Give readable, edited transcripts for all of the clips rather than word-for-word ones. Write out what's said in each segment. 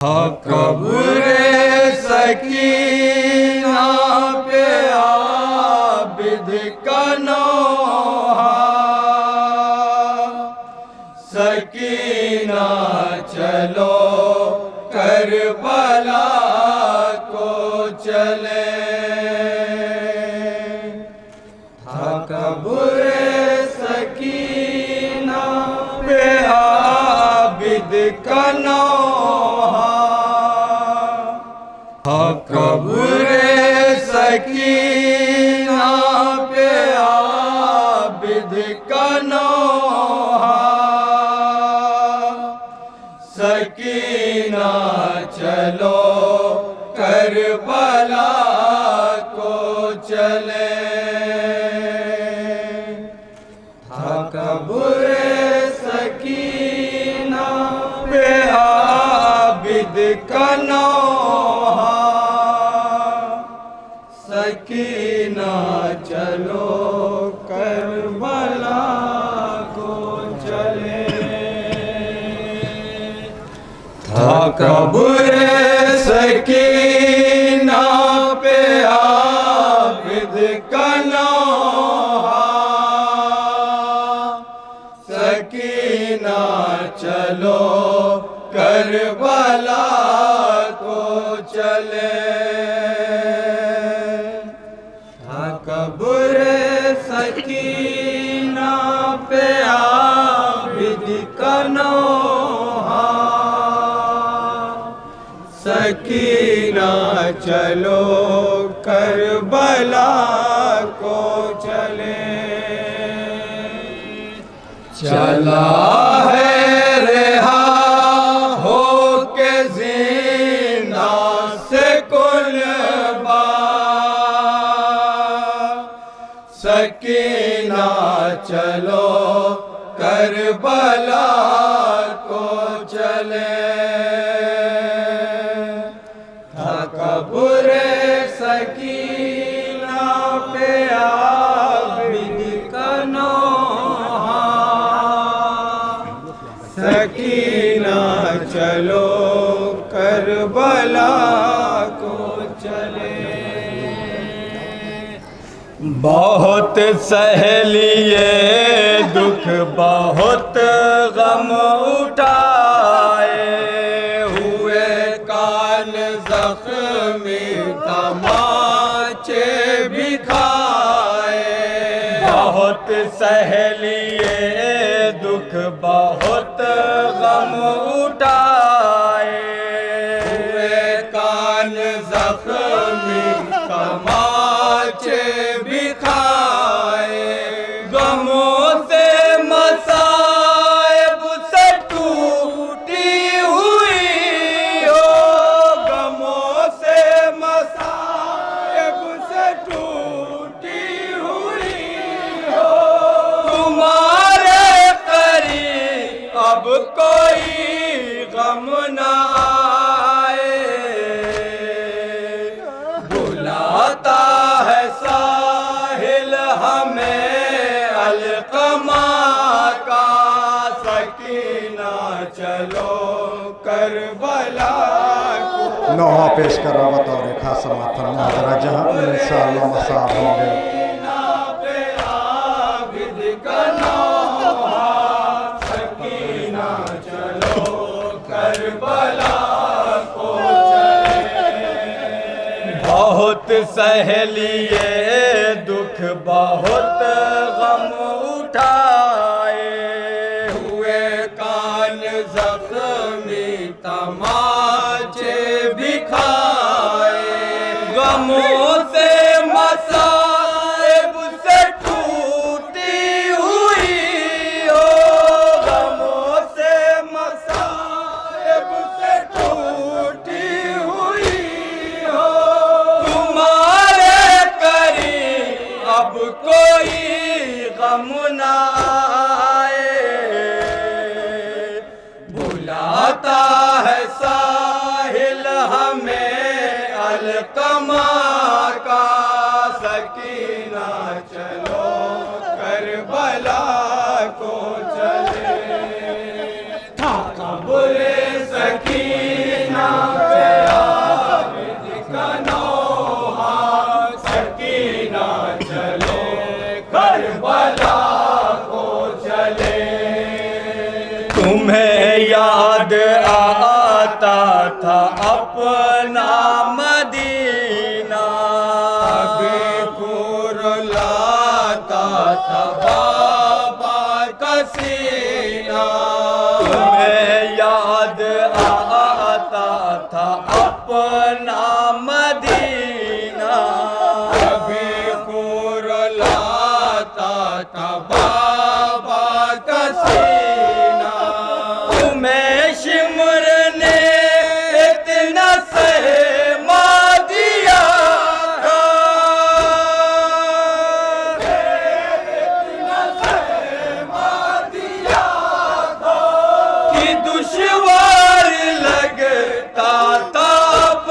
कब्रे सकीना पे आबिद का नौहा, सकीना चलो करबला को चले। कब्रे सकीना पे आबिद का नौहा, कब्रे सकीना पे आबिद का नौहा, सकीना चलो करबला को चले। कब्रे सकीना पे आबिद का नौहा, सकीना चलो करबला को चले। कब्रे सकीना पे आबिद का नौहा, सकीना चलो करबला को चले। कब्रे सकीना पे आबिद का नौहा, सकीना चलो करबला को चले। चला है रहा हो के ज़िंदा से कुलबा, सकीना चलो करबला को चले। कब्रे सकीना पे आबिद का नौहा, सकीना चलो करबला को चले। बहुत सहेलिए दुख बहुत गम उठाए, हुए कान जख्मी तमाचे भी खाए। बहुत सहेलिए दुख बहुत गम उठाए, हुए कान जख्मी तमाचे भी खाए। गमों से मसाइब से टूटी हुई हो, गमों से मसाइब से टूटी हुई हो। तुम्हारे करीब अब कोई गम ना आए, बुलाता है साहिल हमें अलकमा का, सकीना चलो करबला को। नौहा पेश कर रहा बतौर खास समापन मुहादरा जहाँ इंशाअल्लाह मसाब होंगे। पे आबिद का नौहा, सकीना चलो करबला को चले। बहुत सहेलिए दुख बहुत गम उठाए, हुए कान जख्मी तमाचे भी खाए। गमों से मसाइब से टूटी हुई हो, गमों से मसाइब से टूटी हुई हो। तुम्हारे करीब अब कोई गम ना आए, बुलाता है साहिल हमें अलकमा का, सकीना चलो करबला को चले। कब्रे सकीना था अपना मदीना, कभी कुरलाता था बाबा का सीना, तुम्हें याद आता था अपना मदीना, कभी कुरलाता था बाबा का सीना, तुम्हें शिमर ने इतना सहमा दिया था, इतना सहमा दिया था कि दुश्वार लगता था अब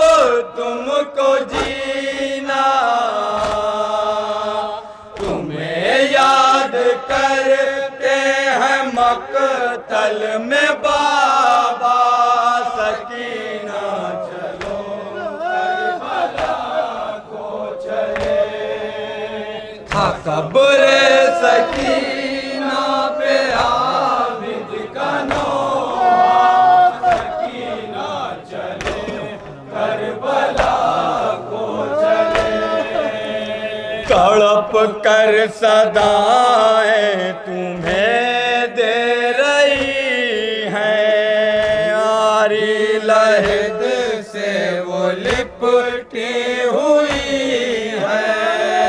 तुमको जीना, तुम्हें याद करते हैं मकतल में बाबा सकीना, चलो करबला को चले, था कब्र सकीना पे आबिद का नौहा, सकीना चले करबला को चले, तड़प कर सदाएं तुम्हें दे रही हैं, आरी लहद से वो लिपटी हुई है,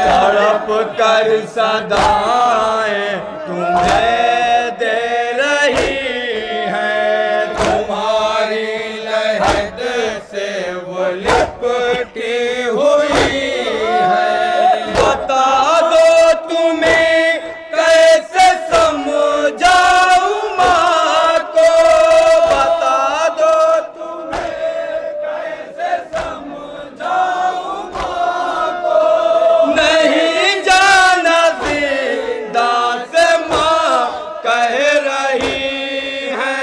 तड़प कर सदाएं तुम्हें दे रही हैं, तुम्हारी लहद से वो लिपटी हुई है, बता दो तुम्हें कैसे समझाऊं माँ को, बता दो तुम्हें कैसे समझाऊं माँ को, नहीं जाना जिंदा से माँ कह रही है,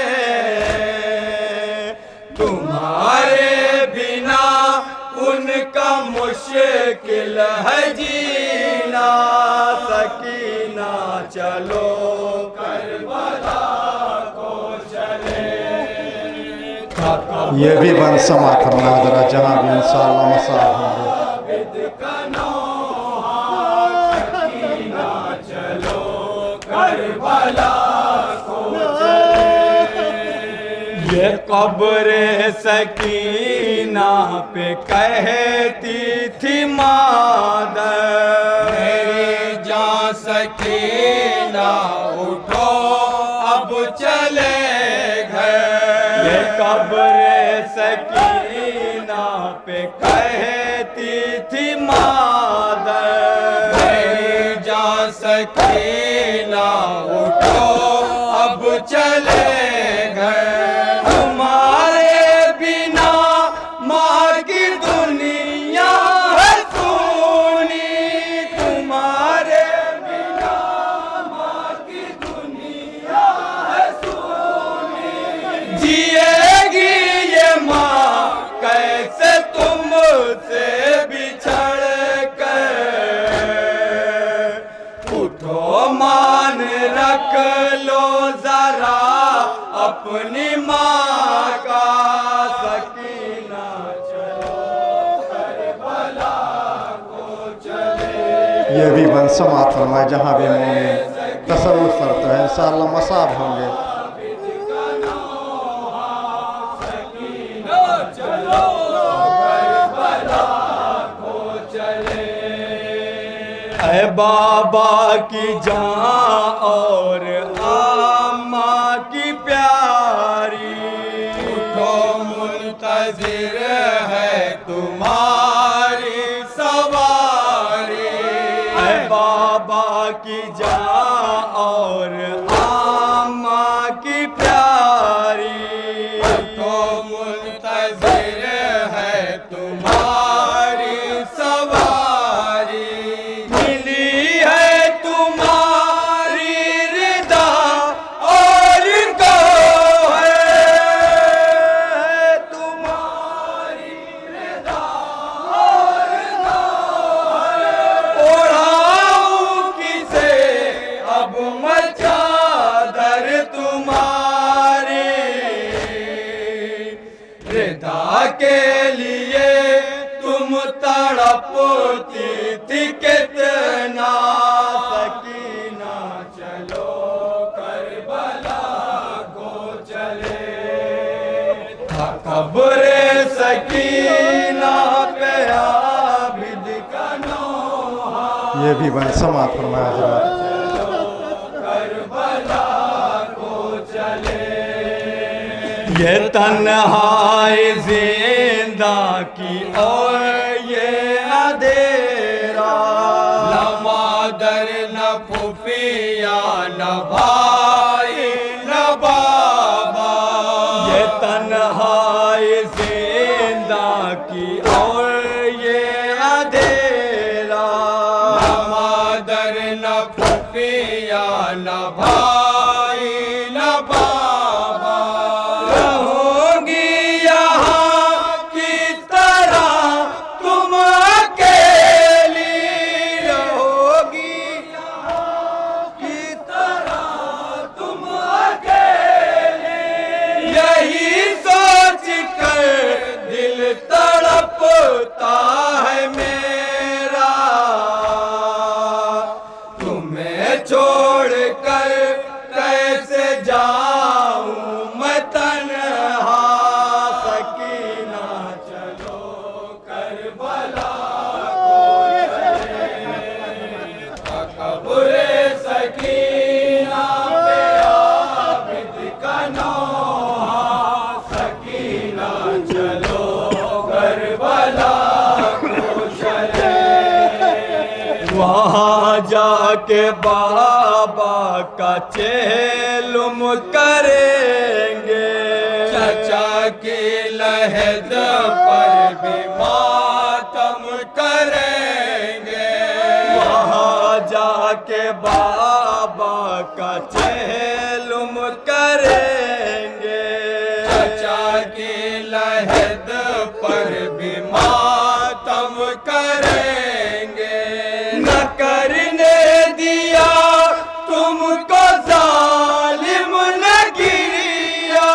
तुम्हारे बिना उनका मुश्किल है जीना, सकीना चलो करबला को चले, ये भी बन समातम नाजरा जहाँ भी इंशाअल्लाह मसाब होंगे। आबिद का नौहा, सकीना चलो करबला को चले, ये कब्र सकीना पे कहती थी मादर, मेरी जान सकीना उठो अब चले घर, ये कब्र सकीना पे कहती थी मादर, मेरी जान सकीना उठो अब चले घर, तुम्हारे बिना माँ की दुनिया है सूनी, तुम्हारे बिना माँ की दुनिया है सूनी, जिएगी ये माँ कैसे तुमसे बिछड़ कर, उठो मान रख लो जरा अपनी माँ का, सकीना चलो करबला को चले, ये भी बन समातम है जहाँ भी मोमिन तसव्वुफ करते हैं इंशाअल्लाह मसाब होंगे। आबिद का नौहा, सकीना चलो करबला को चले, ऐ बाबा की जान और आमा की प्यारी, उठो मुंतजिर है तुम्हारी सवारी, ऐ बाबा की जान और आमा की प्यारी, उठो मुंतजिर है तुम्हारी सवारी, मिली है तुम्हारी रिदा और गो है तुम्हारी रिदा और गो है, ओढ़ाऊं किसे रिदा के लिए तुम तड़पती थी कितना, सकीना चलो करबला को चले। खबरे सकीना पे आबिद का नौहा, ये भी बन समात फरमाया हजरात। ये तन्हाई जिंदा की और ये अंधेरा, न मादर न फूफिया न भाई न बाबा। ये तन्हाई जिंदा की और ये अंधेरा, न मादर न फूफिया न भाई न बाबा। तड़पता है मेरा तुम्हें छोड़कर, कैसे जाऊं मैं तन्हा। सकीना चलो करबला को चले। खबरे सकीना पे आबिद का नौहा, सकीना चलो करबला को चले। वहाँ जाके बाबा का चेलुम करेंगे, चचा की लहद पर भी मातम करेंगे। वहाँ जाके बाबा का चेलुम करेंगे, चचा की लहद पर भी मातम करेंगे। न करने दिया तुमको जालिम न गिरिया,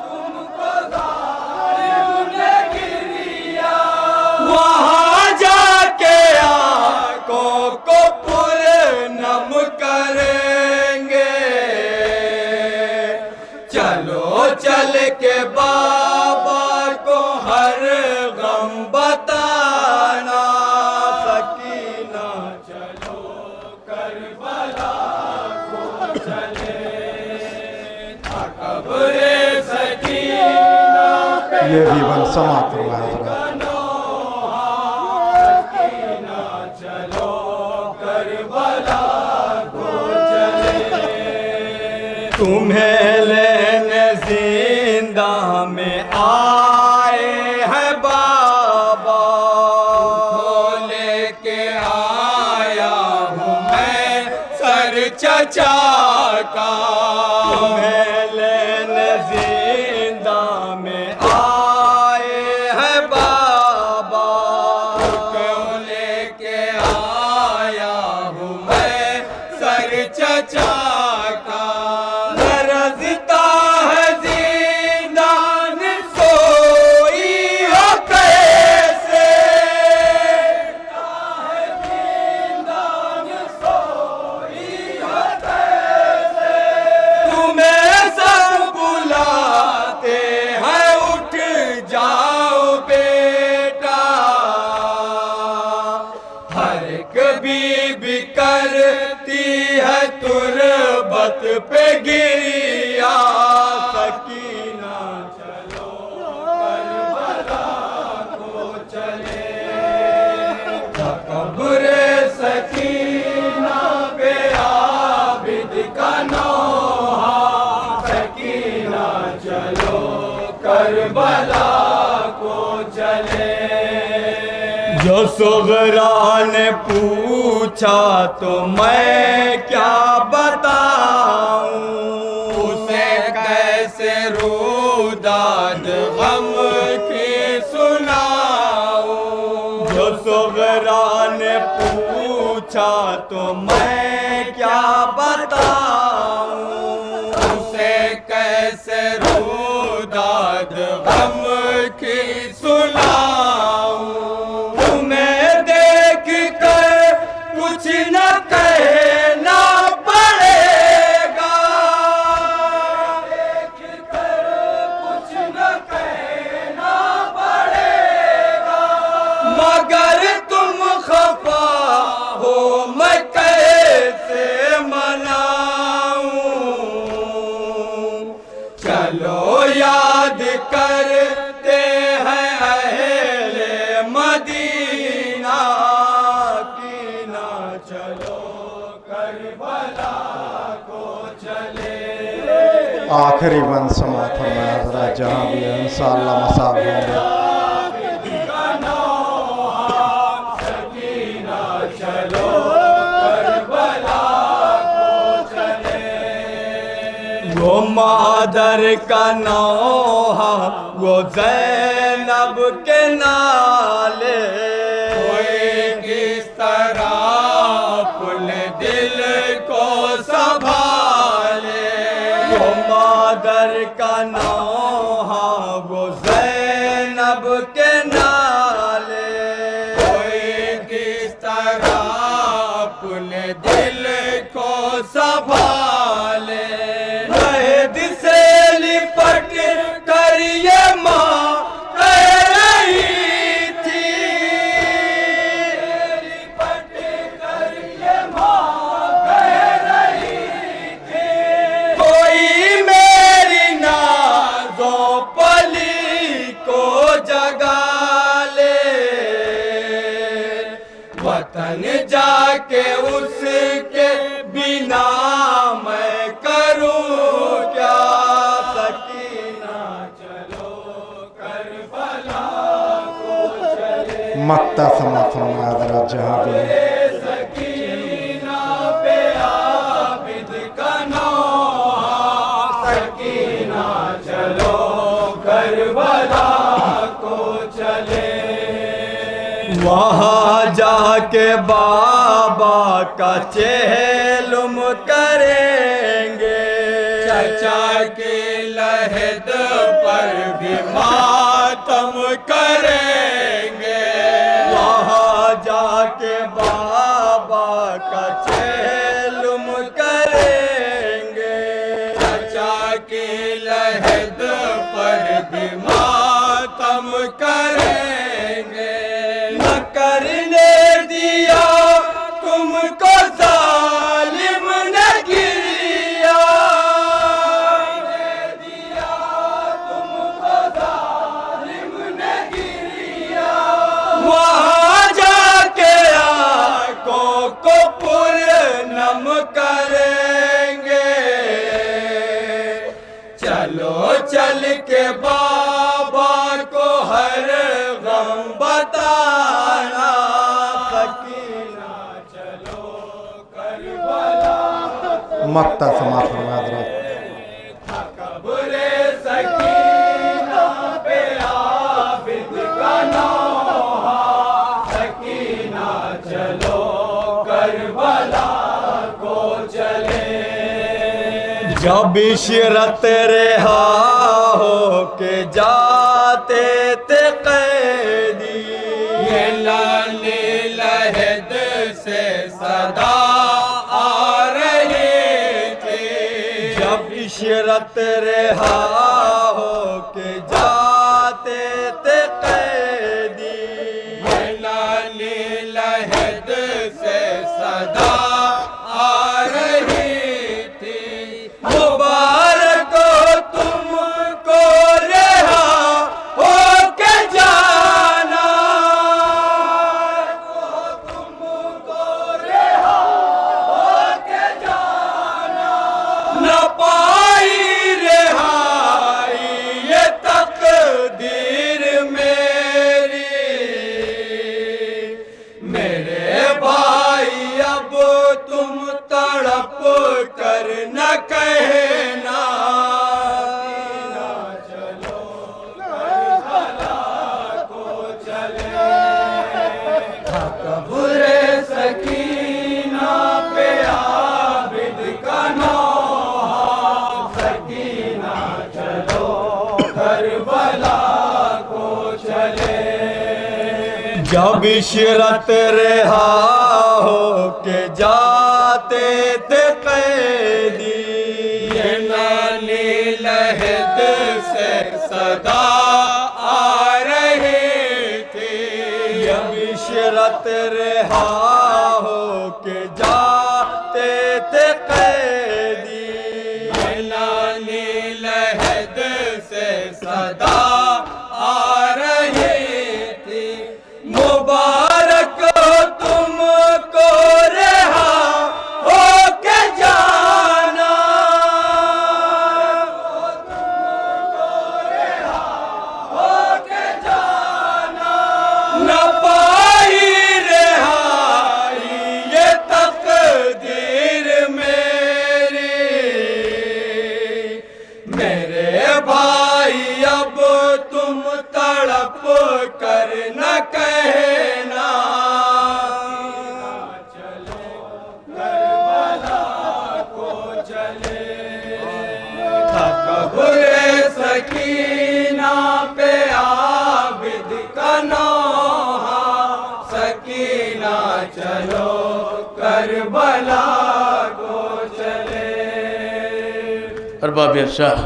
तुमको जालिम न गिरिया। वहाँ जाके आंखों को पुरनम करेंगे। चलो चल के बाबा को हर गम बताना, सकीना चलो करबला को चले। खबरे सकीना पे ये भी बन समात फरमाया हजरात। सकीना चलो करबला को चले। तुम्हें लेने जिंदा में आए हैं बाबा, लेके आया हूँ मैं सर चचा का। तुम्हें लेने जिंदा में आए हैं बाबा, क्यों लेके आया हूँ मैं सर चचा का। गरजता है जिंदान सोई हो कैसे, जिंदान सोई हो कैसे। तुम्हें सब बुलाते हैं उठ जाओ बेटा, हर एक बीबी करती है तुरबत पे गिरिया। सकीना चलो करबला को चले। खबरे सकीना पे आबिद का नौहा, सकीना चलो करबला को चले। जो सुगरा ने पूछा तो मैं क्या बताऊं, उसे कैसे रूदाद गम की सुनाऊं। जो सुगरा ने पूछा तो मैं क्या बताऊं, उसे कैसे रुदाद गम की सुनाऊं। तुम्हें देख कर कुछ न कहना पड़ेगा, देख कर कुछ न कहना पड़ेगा, मगर तुम खफा हो मैं कैसे मनाऊं। चलो याद करते हैं अहले मदीना की, ना चलो करबला को चले। आखिरी बंद समात फरमाया हजरत, जहाँ भी है इंशाअल्लाह मसाब होंगे। चलो करबला को चले। वो मादर का नौहा, वो ज़ैनब के नाले, कोई किस तरह अपने दिल को संभाले। वो मादर का नौहा, वो ज़ैनब के नाले, कोई किस तरह अपने दिल को संभाले। महद से लिपट कर ये माँ कह रही थी, लिपट कर ये माँ कह रही थी, कोई मेरी नाज़ों पली को जगा ले। वतन जाके उसके बिना मैं करूं क्या। सकीना चलो करबला को चले। मक्ता समात फरमाया हजरत, जहाँ भी है। सकीना पे आबिद का नौहा, सकीना चलो करबला को चले। वहाँ जाके बाबा का चेहलुम करेंगे, चचा के लहद पर भी मातम करेंगे। वहाँ जाके बाबा का चेहलुम करेंगे, चचा के लहद पर भी मातम करेंगे। न करने दिया तुमको जालिम ने गिरिया, दिया तुमको जालिम ने गिरिया। वहाँ जाके आंखों को पुरनम करेंगे। चलो चल के बाबा को हर गम बताना। सकीना चलो करबला मक्ता समात फरमाया हजरत। कब्रे सकीना पे आबिद का नौहा, सकीना चलो करबला को चले। जब इशरत रिहा हो के जाते थे कैदी, ये लाली लहद से सदा आ रही थी। जब इशरत रिहा हो के जाते थे कैदी, ये लाली लहद से सदा आ रही थी। मुबारक हो तुमको रिहा हो के जाना, तुमको रिहा हो के जाना। न पाई रिहा जब इशरत रहा हो के जाते थे कैदी, ये नानी लहद से सदा आ रहे थे। जब इशरत रहा हो के जाते थे कैदी, ये नानी लहद से सदा आ रहे थे। मुबारक हो तुमको रहा हो के जाना, हो के जाना। न पाई रिहाई ये तकदीर मेरी, मेरे भाई अब तुम तड़प कर न कहना। चलो करबला को चले, कब्र सकीना पे आबिद का नौहा। सकीना चलो करबला को चले। अरबाब शाह